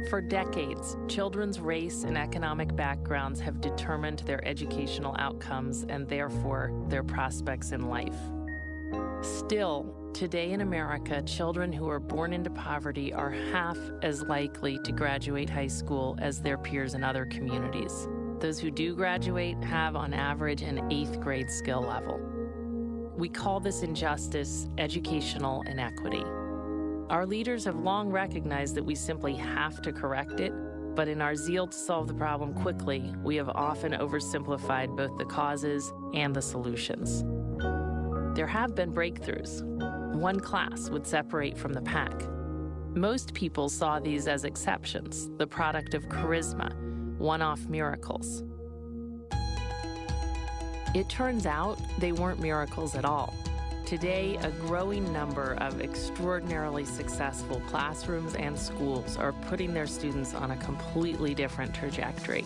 For decades, children's race and economic backgrounds have determined their educational outcomes and therefore their prospects in life. Still, today in America, children who are born into poverty are half as likely to graduate high school as their peers in other communities. Those who do graduate have, on average, an 8th grade skill level. We call this injustice educational inequity. Our leaders have long recognized that we simply have to correct it, but in our zeal to solve the problem quickly, we have often oversimplified both the causes and the solutions. There have been breakthroughs. One class would separate from the pack. Most people saw these as exceptions, the product of charisma, one-off miracles. It turns out they weren't miracles at all. Today, a growing number of extraordinarily successful classrooms and schools are putting their students on a completely different trajectory.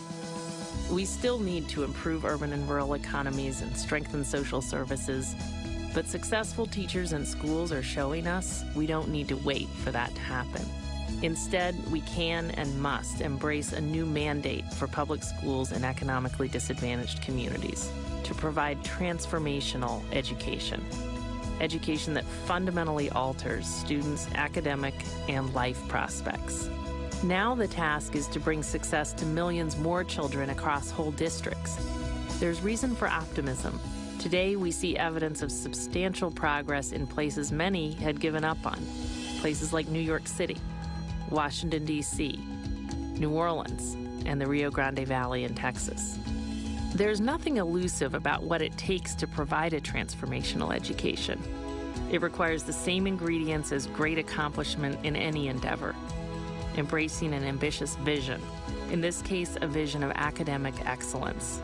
We still need to improve urban and rural economies and strengthen social services, but successful teachers and schools are showing us we don't need to wait for that to happen. Instead, we can and must embrace a new mandate for public schools in economically disadvantaged communities to provide transformational education. Education that fundamentally alters students' academic and life prospects. Now the task is to bring success to millions more children across whole districts. There's reason for optimism. Today we see evidence of substantial progress in places many had given up on. Places like New York City, Washington, D.C., New Orleans, and the Rio Grande Valley in Texas. There's nothing elusive about what it takes to provide a transformational education. It requires the same ingredients as great accomplishment in any endeavor. Embracing an ambitious vision, in this case, a vision of academic excellence,